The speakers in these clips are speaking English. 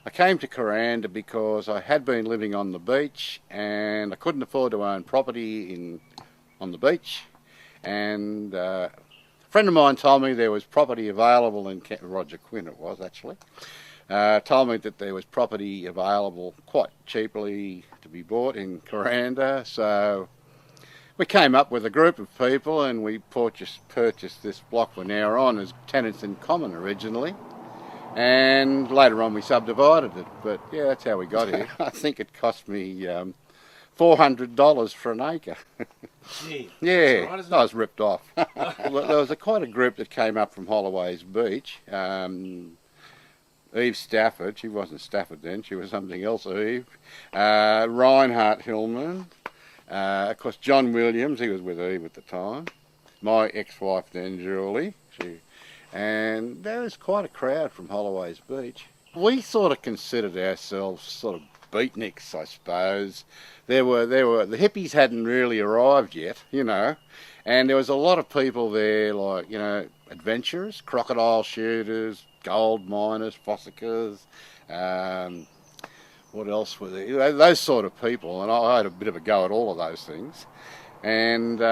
I came to Kuranda because I had been living on the beach and I couldn't afford to own property on the beach. And a friend of mine told me there was property available in Roger Quinn it was actually. Told me that there was property available quite cheaply to be bought in Kuranda. So we came up with a group of people and we purchased this block we're now on as tenants in common originally. And later on we subdivided it, but yeah, that's how we got here. I think it cost me $400 for an acre. Gee, Yeah, right, I was ripped off. There was quite a group that came up from Holloway's Beach. Eve Stafford, she wasn't Stafford then, she was something else, Eve. Reinhardt Hillman, of course John Williams, he was with Eve at the time. My ex-wife then, Julie. And there was quite a crowd from Holloway's Beach. We sort of considered ourselves sort of beatniks, I suppose. The hippies hadn't really arrived yet, you know, and there was a lot of people there, like, you know, adventurers, crocodile shooters, gold miners, fossickers, what else were there? Those sort of people, and I had a bit of a go at all of those things. And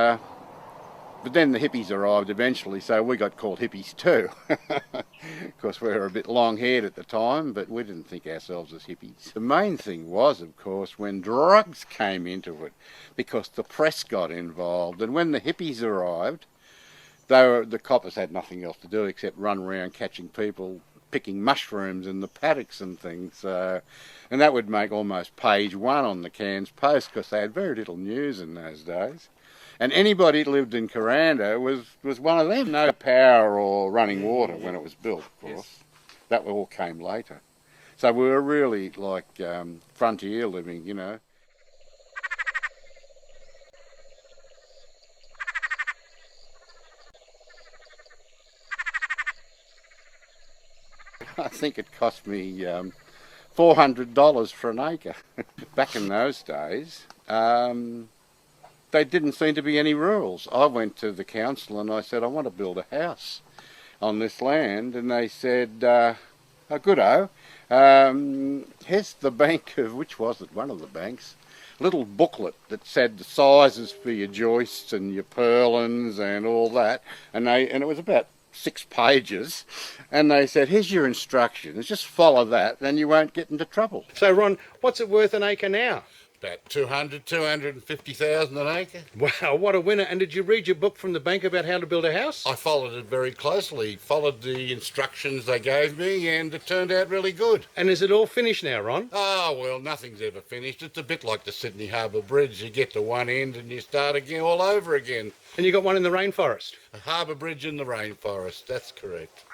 but then the hippies arrived eventually, so we got called hippies too. Of course, we were a bit long-haired at the time, but we didn't think ourselves as hippies. The main thing was, of course, when drugs came into it, because the press got involved. And when the hippies arrived, the coppers had nothing else to do except run around catching people picking mushrooms in the paddocks and things. And that would make almost page one on the Cairns Post, because they had very little news in those days. And anybody that lived in Kuranda was one of them. No power or running water when it was built, of course. Yes. That all came later. So we were really like frontier living, you know. I think it cost me $400 for an acre. Back in those days, there didn't seem to be any rules. I went to the council and I said, I want to build a house on this land. And they said, oh, good-o, here's the bank of, which was it, one of the banks, a little booklet that said the sizes for your joists and your purlins and all that. And it was about 6 pages. And they said, here's your instructions, just follow that, then you won't get into trouble. So Ron, what's it worth an acre now? About 250,000 an acre. Wow, what a winner. And did you read your book from the bank about how to build a house? I followed it very closely, followed the instructions they gave me, and it turned out really good. And is it all finished now, Ron? Oh, well, nothing's ever finished. It's a bit like the Sydney Harbour Bridge. You get to one end and you start again all over again. And you got one in the rainforest? A harbour bridge in the rainforest, that's correct.